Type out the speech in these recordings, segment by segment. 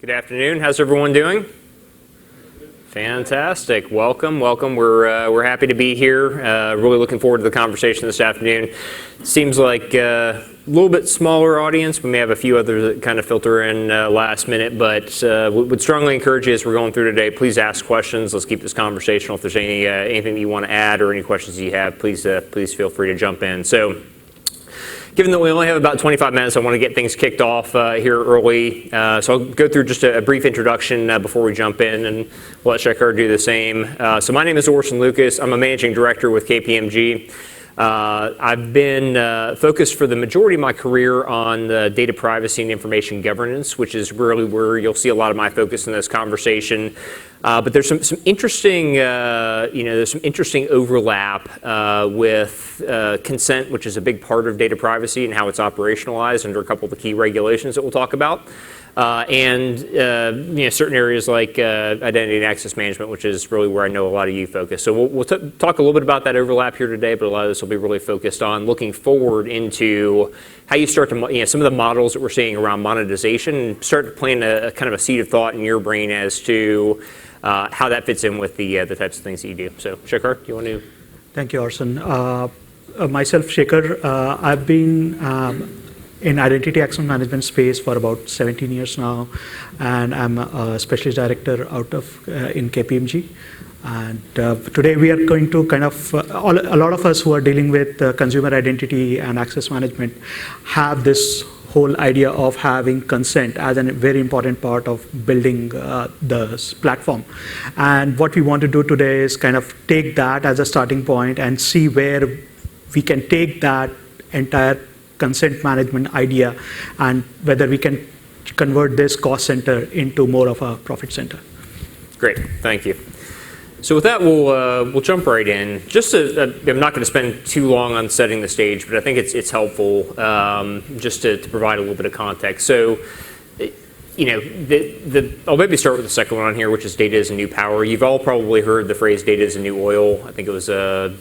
Good afternoon. How's everyone doing? Fantastic. Welcome. We're happy to be here. Really looking forward to the conversation this afternoon. Seems like a little bit smaller audience. We may have a few others that kind of filter in last minute, but would strongly encourage you as we're going through today, please ask questions. Let's keep this conversational. If there's anything that you want to add or any questions you have, please feel free to jump in. So, given that we only have about 25 minutes, I want to get things kicked off here early. So I'll go through just a brief introduction before we jump in, and we'll let Shekhar do the same. So my name is Orson Lucas. I'm a managing director with KPMG. I've been focused for the majority of my career on data privacy and information governance, which is really where you'll see a lot of my focus in this conversation. But there's some interesting, there's some interesting overlap with consent, which is a big part of data privacy and how it's operationalized under a couple of the key regulations that we'll talk about. And certain areas like identity and access management, which is really where I know a lot of you focus. So we'll talk a little bit about that overlap here today, but a lot of this will be really focused on looking forward into how you start to, some of the models that we're seeing around monetization, and start to plant a kind of a seed of thought in your brain as to how that fits in with the types of things that you do. So Shekhar, do you want to? Thank you, Orson. Myself, Shekhar, I've been in identity access management space for about 17 years now, and I'm a specialist director out of in KPMG. And today we are going to kind of, a lot of us who are dealing with consumer identity and access management have this whole idea of having consent as a very important part of building the platform. And what we want to do today is kind of take that as a starting point and see where we can take that entire consent management idea and whether we can convert this cost center into more of a profit center. Great, thank you. So with that, we'll jump right in. I'm not going to spend too long on setting the stage, but I think it's helpful just to provide a little bit of context. So, I'll maybe start with the second one on here, which is data is a new power. You've all probably heard the phrase data is a new oil. I think it was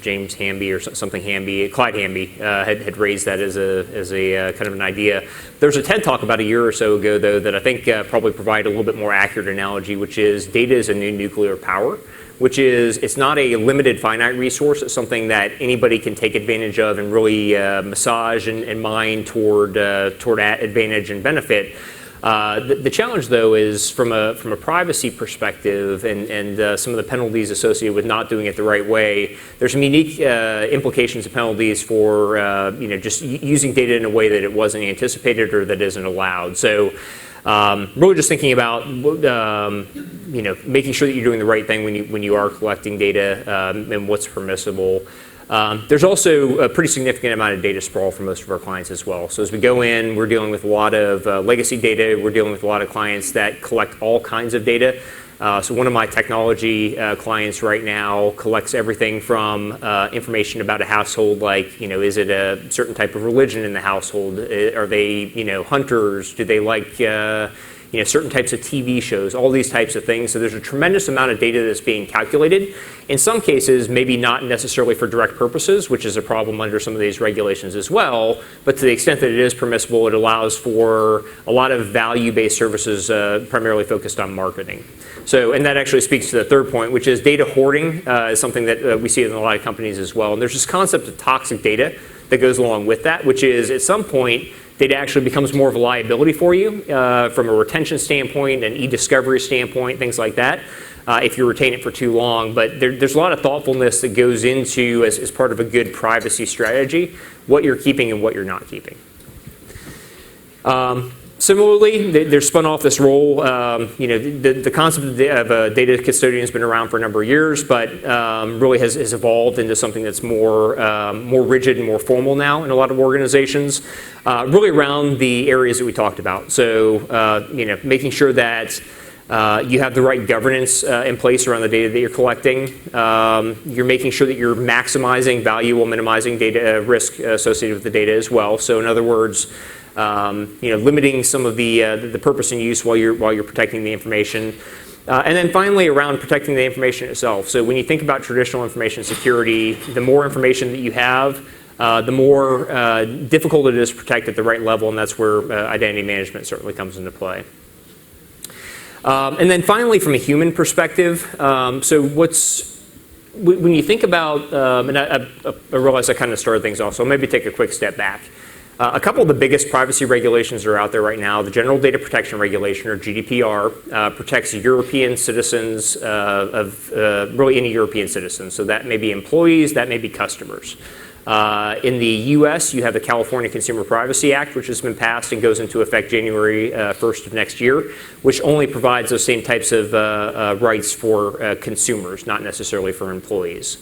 James Hamby or something Hamby, Clyde Hamby had raised that as a kind of an idea. There was a TED Talk about a year or so ago, though, that I think probably provide a little bit more accurate analogy, which is data is a new nuclear power. Which is, it's not a limited finite resource. It's something that anybody can take advantage of and really massage and mine toward advantage and benefit. The challenge, though, is from a privacy perspective and some of the penalties associated with not doing it the right way. There's some unique implications of penalties for just using data in a way that it wasn't anticipated or that isn't allowed. So. Really just thinking about making sure that you're doing the right thing when you are collecting data and what's permissible. There's also a pretty significant amount of data sprawl for most of our clients as well. So as we go in, we're dealing with a lot of legacy data. We're dealing with a lot of clients that collect all kinds of data. So one of my technology clients right now collects everything from information about a household, like, is it a certain type of religion in the household? Are they, hunters? Do they like, certain types of TV shows? All these types of things. So there's a tremendous amount of data that's being calculated. In some cases, maybe not necessarily for direct purposes, which is a problem under some of these regulations as well. But to the extent that it is permissible, it allows for a lot of value-based services primarily focused on marketing. So, and that actually speaks to the third point, which is data hoarding is something that we see in a lot of companies as well. And there's this concept of toxic data that goes along with that, which is at some point, data actually becomes more of a liability for you from a retention standpoint, an e-discovery standpoint, things like that, if you retain it for too long. But there's a lot of thoughtfulness that goes into, as part of a good privacy strategy, what you're keeping and what you're not keeping. Similarly, they're spun off this role. The concept of a data custodian has been around for a number of years, but really has evolved into something that's more rigid and more formal now in a lot of organizations. Really around the areas that we talked about. So, making sure that you have the right governance in place around the data that you're collecting. You're making sure that you're maximizing value while minimizing data risk associated with the data as well. So, in other words. Limiting some of the purpose and use while you're protecting the information. And then finally, around protecting the information itself. So when you think about traditional information security, the more information that you have, the more difficult it is to protect at the right level, and that's where identity management certainly comes into play. And then finally, from a human perspective, so when you think about, and I realize I kind of started things off, so I'll maybe take a quick step back. A couple of the biggest privacy regulations that are out there right now, the General Data Protection Regulation, or GDPR, protects European citizens of really any European citizens. So that may be employees, that may be customers. In the US, you have the California Consumer Privacy Act, which has been passed and goes into effect January 1st of next year, which only provides those same types of rights for consumers, not necessarily for employees.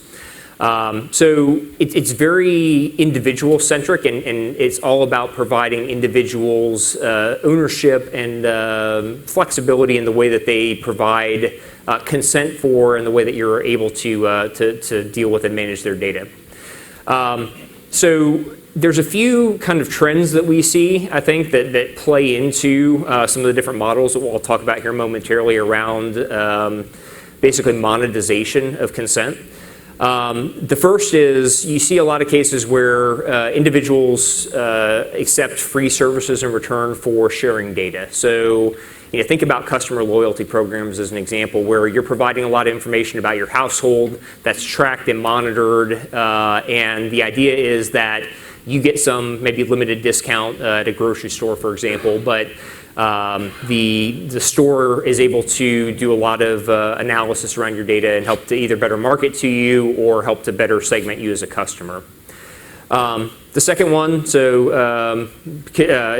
So it's very individual-centric, and it's all about providing individuals ownership and flexibility in the way that they provide consent for and the way that you're able to deal with and manage their data. So there's a few kind of trends that we see, I think, that play into some of the different models that we'll talk about here momentarily around basically monetization of consent. The first is you see a lot of cases where individuals accept free services in return for sharing data. So think about customer loyalty programs as an example, where you're providing a lot of information about your household that's tracked and monitored, and the idea is that you get some maybe limited discount at a grocery store, for example, but the store is able to do a lot of analysis around your data and help to either better market to you or help to better segment you as a customer. The second one, so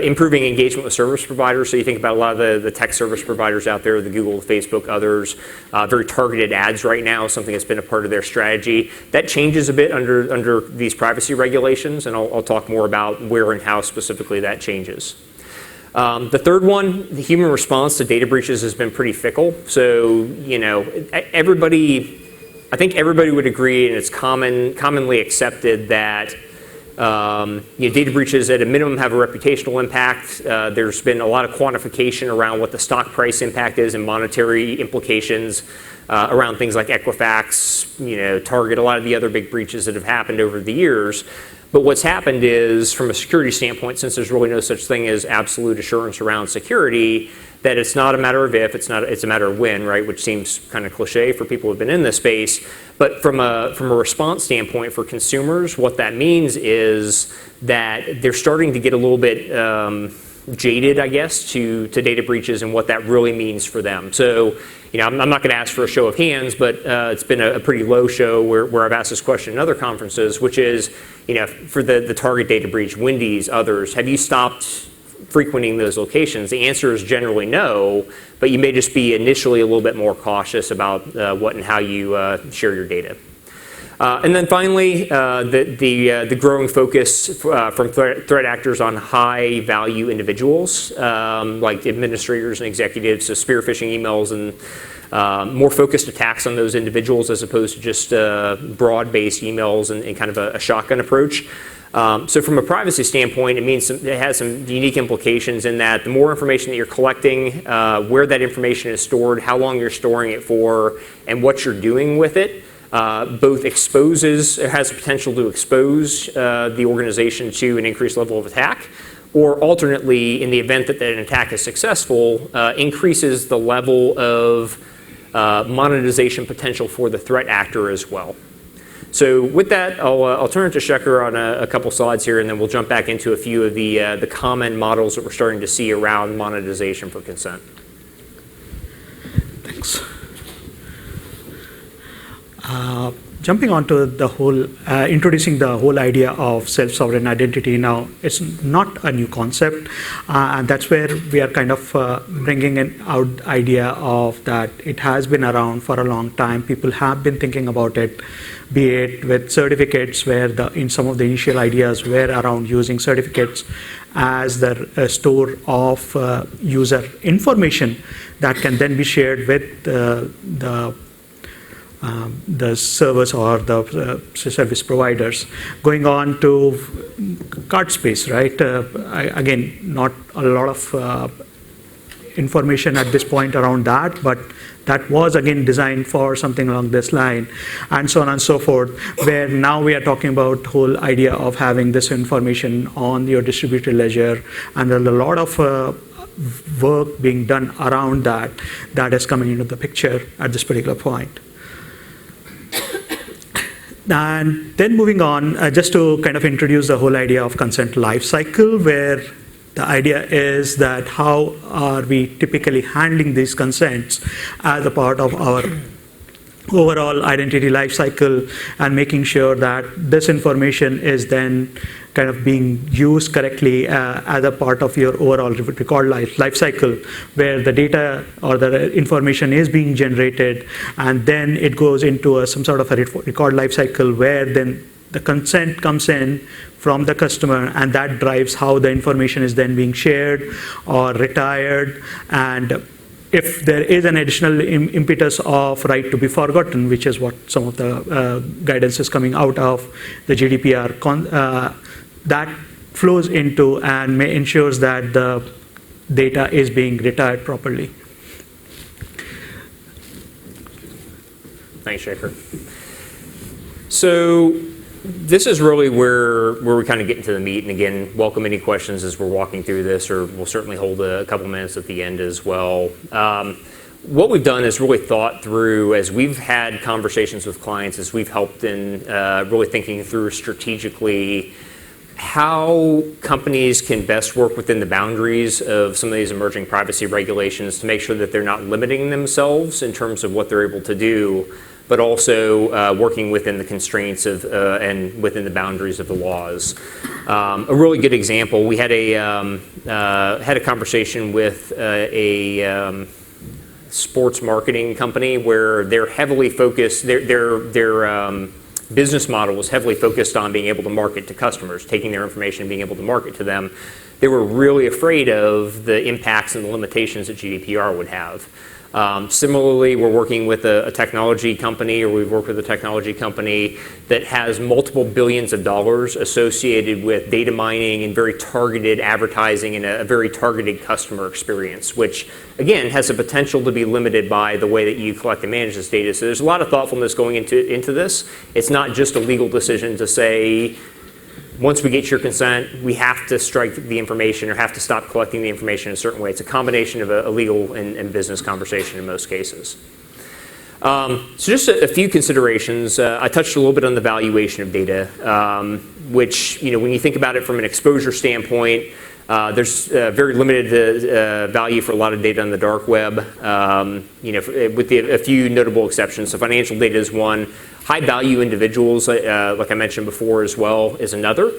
improving engagement with service providers. So you think about a lot of the tech service providers out there, the Google, the Facebook, others, very targeted ads right now, something that's been a part of their strategy. That changes a bit under these privacy regulations, and I'll talk more about where and how specifically that changes. The third one, the human response to data breaches has been pretty fickle. So, I think everybody would agree, and it's commonly accepted that data breaches at a minimum have a reputational impact. There's been a lot of quantification around what the stock price impact is and monetary implications around things like Equifax, Target, a lot of the other big breaches that have happened over the years. But what's happened is, from a security standpoint, since there's really no such thing as absolute assurance around security, that it's not a matter of if, it's a matter of when, right? Which seems kind of cliche for people who've been in this space. But from a response standpoint for consumers, what that means is that they're starting to get a little bit jaded, I guess, to data breaches and what that really means for them. So, I'm not going to ask for a show of hands, but it's been a pretty low show where I've asked this question in other conferences, which is, for the Target data breach, Wendy's, others, have you stopped frequenting those locations? The answer is generally no, but you may just be initially a little bit more cautious about what and how you share your data. And then finally, the growing focus from threat actors on high-value individuals, like administrators and executives, so spear phishing emails and more focused attacks on those individuals as opposed to just broad-based emails and kind of a shotgun approach. So from a privacy standpoint, it means it has some unique implications in that the more information that you're collecting, where that information is stored, how long you're storing it for, and what you're doing with it, both has the potential to expose the organization to an increased level of attack, or alternately, in the event that an attack is successful, increases the level of monetization potential for the threat actor as well. So with that, I'll turn it to Shekhar on a couple slides here, and then we'll jump back into a few of the common models that we're starting to see around monetization for consent. Thanks. Jumping onto the whole, introducing the whole idea of self-sovereign identity now, it's not a new concept, and that's where we are kind of bringing out the idea of that it has been around for a long time. People have been thinking about it, be it with certificates, where in some of the initial ideas were around using certificates as the store of user information that can then be shared with the servers or the service providers. Going on to card space, right? Again, not a lot of information at this point around that, but that was again designed for something along this line, and so on and so forth, where now we are talking about the whole idea of having this information on your distributed ledger, and there are a lot of work being done around that that is coming into the picture at this particular point. And then moving on, just to kind of introduce the whole idea of consent lifecycle, where the idea is that how are we typically handling these consents as a part of our overall identity lifecycle, and making sure that this information is then kind of being used correctly as a part of your overall record lifecycle, where the data or the information is being generated, and then it goes into some sort of a record lifecycle where then the consent comes in from the customer, and that drives how the information is then being shared or retired. And if there is an additional impetus of right to be forgotten, which is what some of the guidance is coming out of the GDPR, that flows into and ensures that the data is being retired properly. Thanks, Shekhar. So this is really where we kind of get into the meat. And again, welcome any questions as we're walking through this, or we'll certainly hold a couple minutes at the end as well. What we've done is really thought through, as we've had conversations with clients, as we've helped in really thinking through strategically how companies can best work within the boundaries of some of these emerging privacy regulations to make sure that they're not limiting themselves in terms of what they're able to do, but also working within the constraints of and within the boundaries of the laws. A really good example, we had a conversation with a sports marketing company where they're heavily focused, their business model was heavily focused on being able to market to customers, taking their information and being able to market to them. They were really afraid of the impacts and the limitations that GDPR would have. Similarly, we're working with a technology company, or we've worked with a technology company that has multiple billions of dollars associated with data mining and very targeted advertising and a very targeted customer experience, which again has the potential to be limited by the way that you collect and manage this data. So there's a lot of thoughtfulness going into this. It's not just a legal decision to say, once we get your consent, we have to strike the information or have to stop collecting the information in a certain way. It's a combination of a legal and business conversation in most cases. So just a few considerations. I touched a little bit on the valuation of data, which, when you think about it from an exposure standpoint, there's very limited value for a lot of data on the dark web, with a few notable exceptions. So financial data is one. High value individuals, like I mentioned before as well, is another.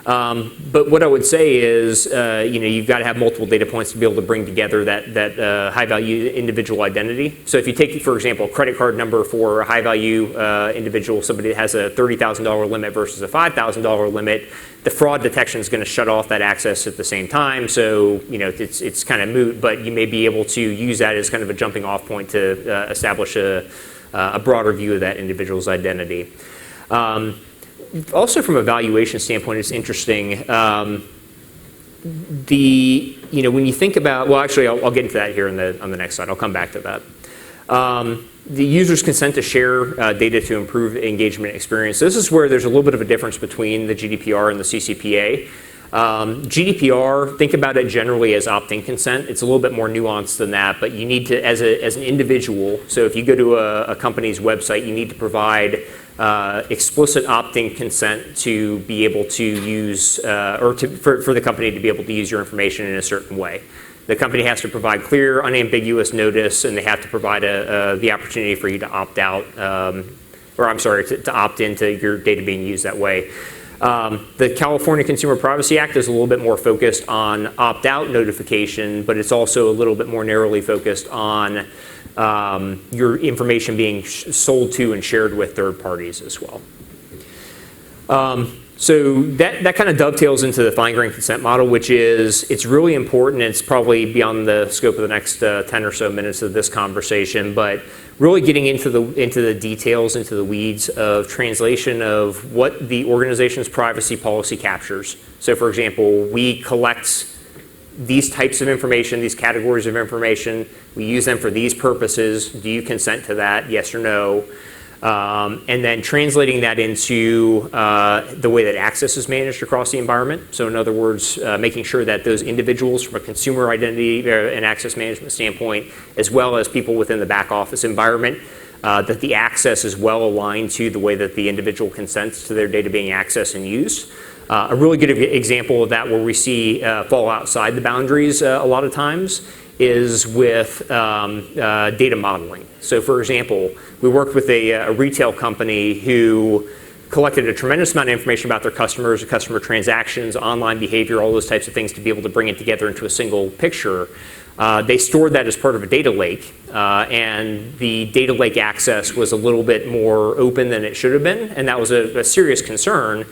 But what I would say is, you've got to have multiple data points to be able to bring together that high value individual identity. So if you take, for example, a credit card number for a high value individual, somebody that has a $30,000 limit versus a $5,000 limit, the fraud detection is going to shut off that access at the same time. So it's kind of moot, but you may be able to use that as kind of a jumping off point to establish a broader view of that individual's identity. Also, from a valuation standpoint, it's interesting. When you think about, well, actually, I'll get into that here on the next slide. I'll come back to that. The user's consent to share data to improve engagement experience. So this is where there's a little bit of a difference between the GDPR and the CCPA. GDPR, think about it generally as opt-in consent. It's a little bit more nuanced than that, but you need to, as an individual, so if you go to a company's website, you need to provide explicit opt-in consent to be able to use, for the company to be able to use your information in a certain way. The company has to provide clear, unambiguous notice, and they have to provide the opportunity for you to opt out, to opt into your data being used that way. The California Consumer Privacy Act is a little bit more focused on opt-out notification, but it's also a little bit more narrowly focused on your information being sold to and shared with third parties as well. So that kind of dovetails into the fine-grained consent model, which is, it's really important. It's probably beyond the scope of the next 10 or so minutes of this conversation, but really getting into the details, into the weeds of translation of what the organization's privacy policy captures. So for example, we collect these types of information, these categories of information. We use them for these purposes. Do you consent to that? Yes or no? and then translating that into the way that access is managed across the environment. So in other words, making sure that those individuals from a consumer identity and access management standpoint, as well as people within the back office environment, that the access is well aligned to the way that the individual consents to their data being accessed and used. A really good example of that where we see fall outside the boundaries a lot of times is with data modeling. So for example, we worked with a retail company who collected a tremendous amount of information about their customers, customer transactions, online behavior, all those types of things to be able to bring it together into a single picture. They stored that as part of a data lake, and the data lake access was a little bit more open than it should have been, and that was a serious concern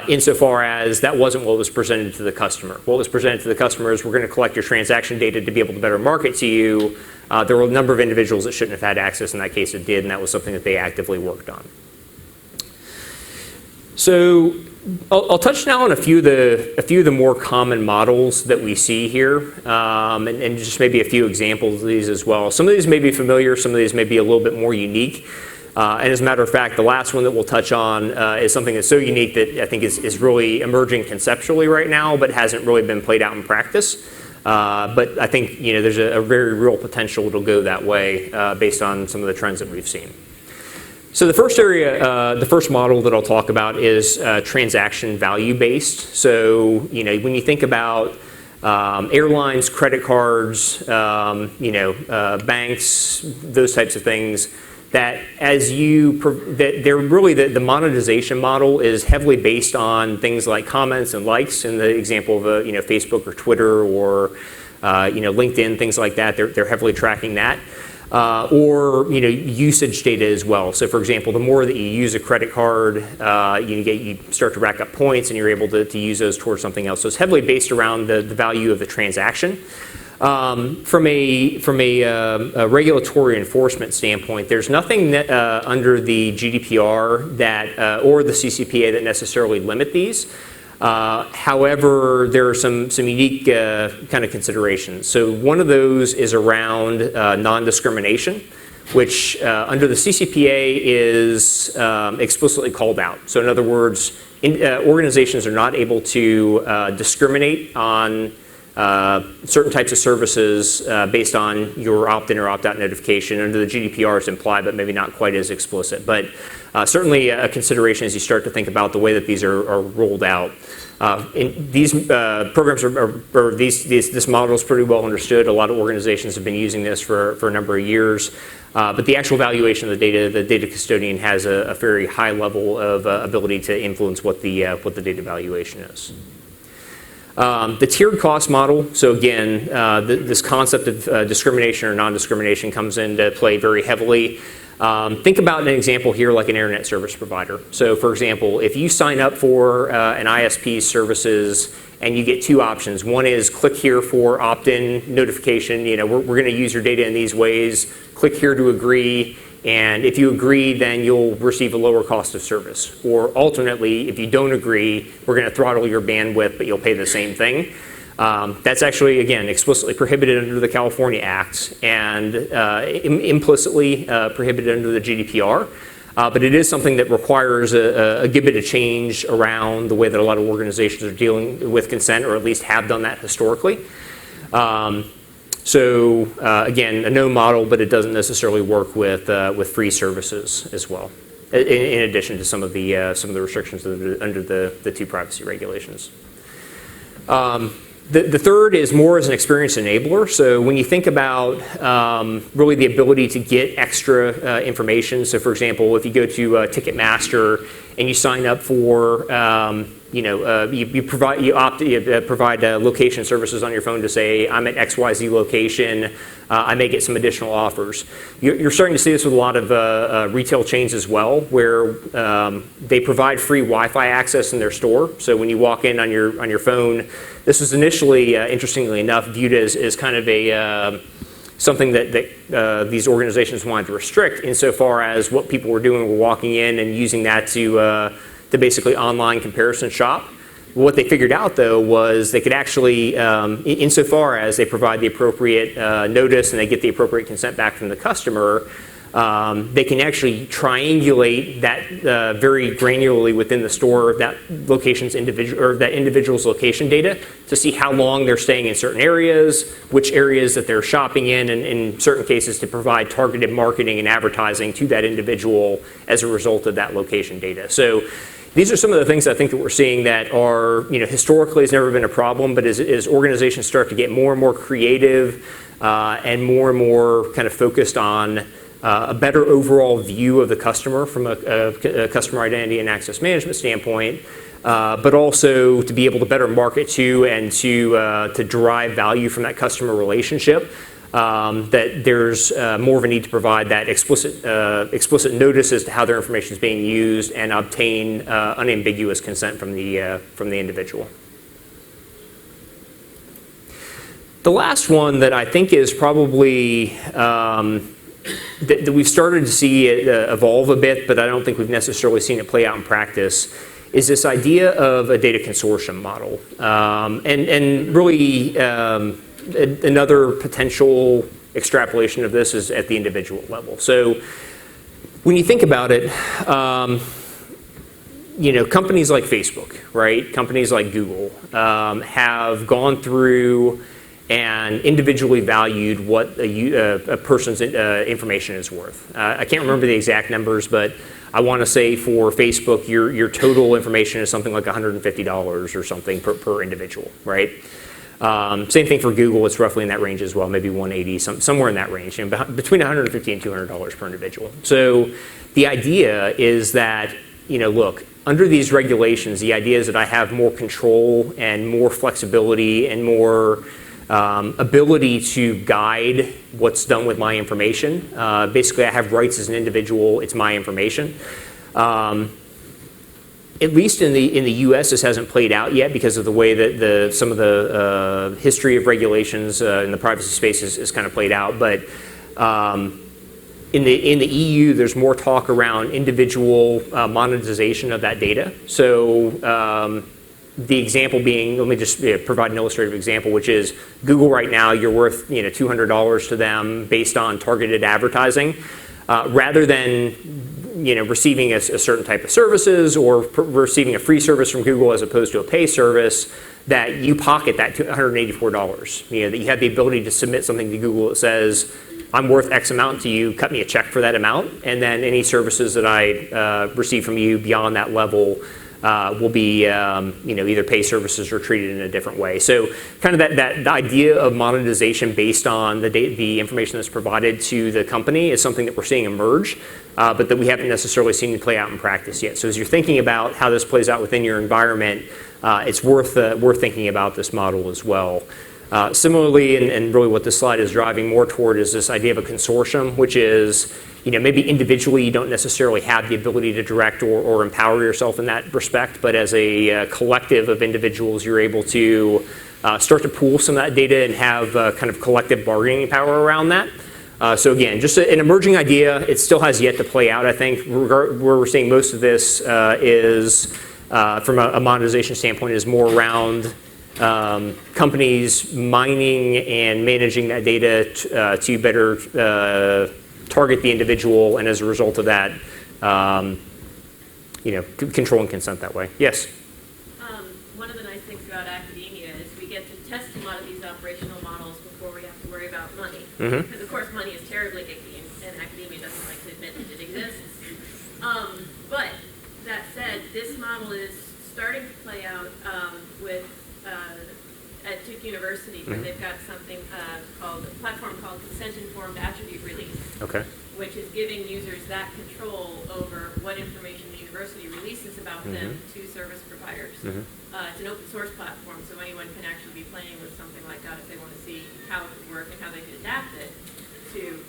insofar as that wasn't what was presented to the customer. What was presented to the customer is we're going to collect your transaction data to be able to better market to you. There were a number of individuals that shouldn't have had access. In that case, it did, and that was something that they actively worked on. So I'll touch now on a few of the more common models that we see here, and just maybe a few examples of these as well. Some of these may be familiar, some of these may be a little bit more unique. And as a matter of fact, the last one that we'll touch on is something that's so unique that I think is really emerging conceptually right now, but hasn't really been played out in practice. But I think there's a very real potential to go that way based on some of the trends that we've seen. So the first area, the first model that I'll talk about is transaction value based. So when you think about airlines, credit cards, banks, those types of things, that they're really the monetization model is heavily based on things like comments and likes. In the example of Facebook or Twitter or LinkedIn, things like that, they're heavily tracking that. Or usage data as well. So for example, the more that you use a credit card, you start to rack up points, and you're able to use those towards something else. So it's heavily based around the value of the transaction. From a regulatory enforcement standpoint, there's nothing that, under the GDPR that or the CCPA that necessarily limit these. However, there are some unique kind of considerations. So one of those is around non-discrimination, which under the CCPA is explicitly called out. So in other words, organizations are not able to discriminate on certain types of services based on your opt-in or opt-out notification. Under the GDPR, it's implied, but maybe not quite as explicit. But certainly a consideration as you start to think about the way that these are rolled out. These programs this model is pretty well understood. A lot of organizations have been using this for a number of years. But the actual valuation of the data custodian has a very high level of ability to influence what the data valuation is. The tiered cost model, so again, this concept of discrimination or non-discrimination comes into play very heavily. Think about an example here like an internet service provider. So for example, if you sign up for an ISP services and you get two options. One is click here for opt-in notification. We're going to use your data in these ways. Click here to agree. And if you agree, then you'll receive a lower cost of service. Or alternately, if you don't agree, we're going to throttle your bandwidth, but you'll pay the same thing. That's actually, again, explicitly prohibited under the California Act and implicitly prohibited under the GDPR. But it is something that requires a good bit of change around the way that a lot of organizations are dealing with consent, or at least have done that historically. So again, a no model, but it doesn't necessarily work with free services as well. In addition to some of the restrictions under the two privacy regulations. The third is more as an experience enabler. So when you think about really the ability to get extra information. So for example, if you go to Ticketmaster and you sign up for you provide location services on your phone to say, I'm at XYZ location, I may get some additional offers. You're starting to see this with a lot of retail chains as well, where they provide free Wi-Fi access in their store. So when you walk in on your phone, this was initially, interestingly enough, viewed as kind of a something that these organizations wanted to restrict, insofar as what people were doing were walking in and using that to basically online comparison shop. What they figured out, though, was they could actually, insofar as they provide the appropriate notice and they get the appropriate consent back from the customer, they can actually triangulate that very granularly within the store that individual's location data to see how long they're staying in certain areas, which areas that they're shopping in, and in certain cases to provide targeted marketing and advertising to that individual as a result of that location data. So these are some of the things I think that we're seeing that are, historically has never been a problem, but as organizations start to get more and more creative and more kind of focused on a better overall view of the customer from a customer identity and access management standpoint, but also to be able to better market to and to derive value from that customer relationship. That there's more of a need to provide that explicit notice as to how their information is being used and obtain unambiguous consent from the individual. The last one that I think is probably that we've started to see it evolve a bit, but I don't think we've necessarily seen it play out in practice, is this idea of a data consortium model. And really another potential extrapolation of this is at the individual level. So when you think about it, companies like Facebook, right? Companies like Google have gone through and individually valued what a person's information is worth. I can't remember the exact numbers, but I want to say for Facebook, your total information is something like $150 or something per individual, right? Same thing for Google, it's roughly in that range as well, maybe $180, somewhere in that range, between $150 and $200 per individual. So the idea is that, look, under these regulations, the idea is that I have more control and more flexibility and more ability to guide what's done with my information. Basically, I have rights as an individual. It's my information. At least in the U.S., this hasn't played out yet because of the way that some of the history of regulations in the privacy space is kind of played out. But in the EU, there's more talk around individual monetization of that data. So the example being, let me just provide an illustrative example, which is Google right now, you're worth $200 to them based on targeted advertising, rather than receiving a certain type of services or receiving a free service from Google as opposed to a pay service, that you pocket that $184. That you have the ability to submit something to Google that says, I'm worth X amount to you, cut me a check for that amount, and then any services that I receive from you beyond that level will be either pay services or treated in a different way. So kind of that idea of monetization based on the information that's provided to the company is something that we're seeing emerge, but that we haven't necessarily seen play out in practice yet. So as you're thinking about how this plays out within your environment, it's worth thinking about this model as well. Similarly, and really what this slide is driving more toward is this idea of a consortium, which is maybe individually you don't necessarily have the ability to direct or empower yourself in that respect, but as a collective of individuals, you're able to start to pool some of that data and have kind of collective bargaining power around that. So again, just an emerging idea. It still has yet to play out, I think. Where we're seeing most of this is, from a monetization standpoint, is more around companies mining and managing that data to better target the individual, and as a result of that, control and consent that way. Yes? One of the nice things about academia is we get to test a lot of these operational models before we have to worry about money. Mm-hmm. Because, of course, money is terribly icky, and academia doesn't like to admit that it exists. But that said, this model is starting to play out with at Duke University, where they've got something called a platform called consent-informed attribute release, Okay. which is giving users that control over what information the university releases about them to service providers. It's an open source platform, so anyone can actually be playing with something like that if they want to see how it would work and how they could adapt it to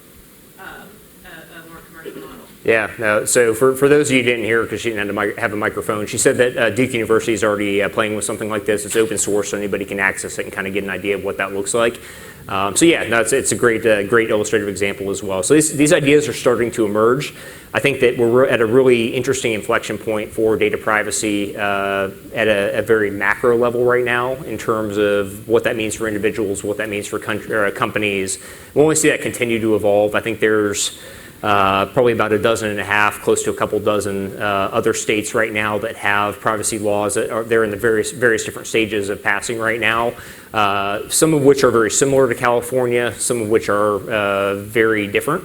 a more commercial model. Yeah, no, so for those of you who didn't hear, because she didn't have a microphone, she said that Duke University is already playing with something like this. It's open source, so anybody can access it and kind of get an idea of what that looks like. So yeah, no, it's a great illustrative example as well. So these ideas are starting to emerge. I think that we're at a really interesting inflection point for data privacy at a very macro level right now in terms of what that means for individuals, what that means for companies. We'll only see that continue to evolve. I think there's probably about a dozen and a half, close to a couple dozen other states right now that have privacy laws that are they're in the various different stages of passing right now. Some of which are very similar to California, some of which are very different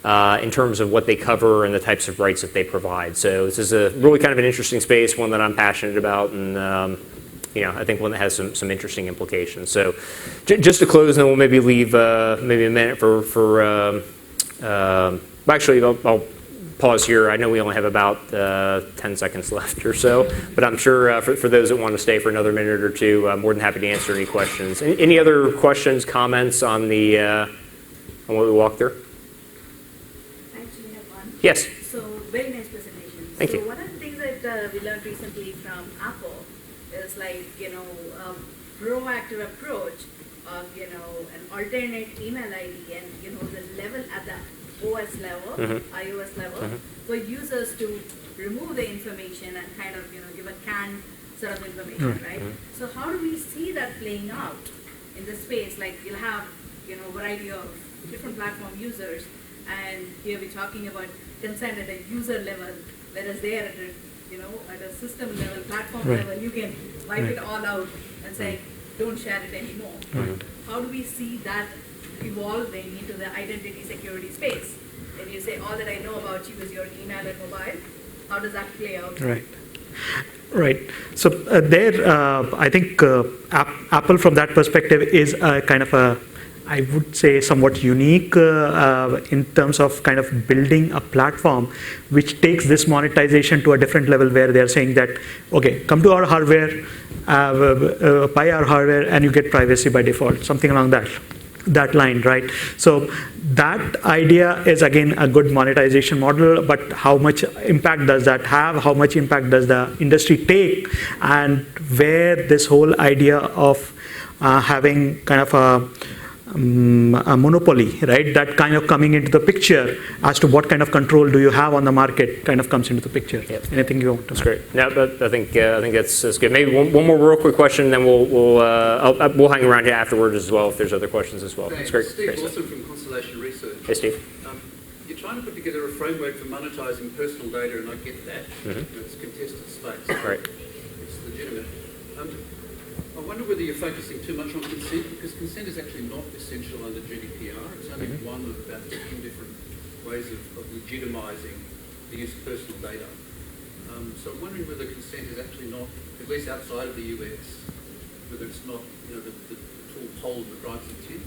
in terms of what they cover and the types of rights that they provide. So this is a really kind of an interesting space, one that I'm passionate about, and I think one that has some interesting implications. So just to close, and then we'll maybe leave maybe a minute for actually, I'll pause here. I know we only have about 10 seconds left or so, but I'm sure for those that want to stay for another minute or two, I'm more than happy to answer any questions. Any other questions, comments on the on what we walked through? I actually have one. Yes. So very nice presentation. Thank you. One of the things that we learned recently from Apple is like, a proactive approach of, an alternate email ID and, the level at the OS level, iOS level, for users to remove the information and kind of, give a canned sort of information, right? So how do we see that playing out in the space? Like you'll have, variety of different platform users, and here we're talking about consent at a user level, whereas there at a, at a system level, platform level, you can wipe it all out and say, don't share it anymore. How do we see that evolving into the identity security space? If you say all that I know about you is your email and mobile, how does that play out? Right. So I think Apple from that perspective is kind of a, I would say, somewhat unique in terms of kind of building a platform which takes this monetization to a different level, where they're saying that, okay, come to our hardware, buy our hardware, and you get privacy by default, something along that line, right? So that idea is, again, a good monetization model, but how much impact does that have? How much impact does the industry take? And where this whole idea of having kind of a monopoly, right? That kind of coming into the picture as to what kind of control do you have on the market kind of comes into the picture. Yep. Anything you want to That's great. No, but I think that's good. Maybe one more real quick question, then we'll hang around here afterwards as well if there's other questions as well. That's great. Steve Wilson from Constellation Research. Hey, Steve. You're trying to put together a framework for monetizing personal data, and I get that. It's a contested space. Right. It's legitimate. I wonder whether you're focusing too much on consent, because consent is actually not essential under GDPR. It's only one of about 10 different ways of legitimising the use of personal data. So I'm wondering whether consent is actually not, at least outside of the UX, whether it's not the tool pole that drives intent.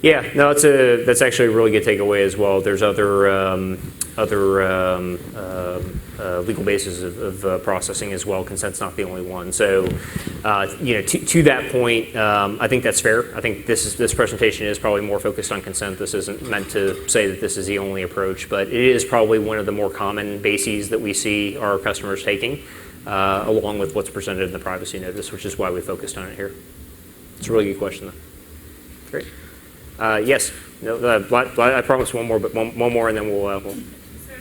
Yeah, no, that's actually a really good takeaway as well. There's other legal bases of processing as well. Consent's not the only one. So, to that point, I think that's fair. I think this presentation is probably more focused on consent. This isn't meant to say that this is the only approach, but it is probably one of the more common bases that we see our customers taking, along with what's presented in the privacy notice, which is why we focused on it here. It's a really good question, though. Great. Yes. No, I promise one more, but one more, and then we'll. So it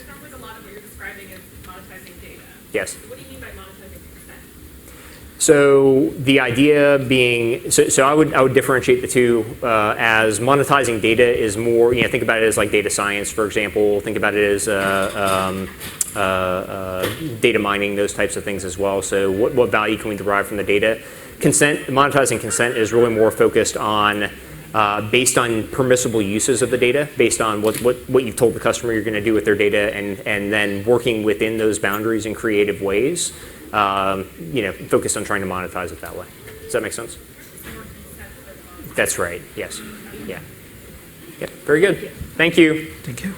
sounds like a lot of what you're describing is monetizing data. Yes. What do you mean by monetizing consent? So the idea being, so I would differentiate the two as monetizing data is more. Think about it as like data science, for example. Think about it as data mining, those types of things as well. So what value can we derive from the data? Monetizing consent is really more focused on. Based on permissible uses of the data, based on what you've told the customer you're going to do with their data, and then working within those boundaries in creative ways, focused on trying to monetize it that way. Does that make sense? That's right. Yes. Yeah. Yeah. Very good. Thank you. Thank you.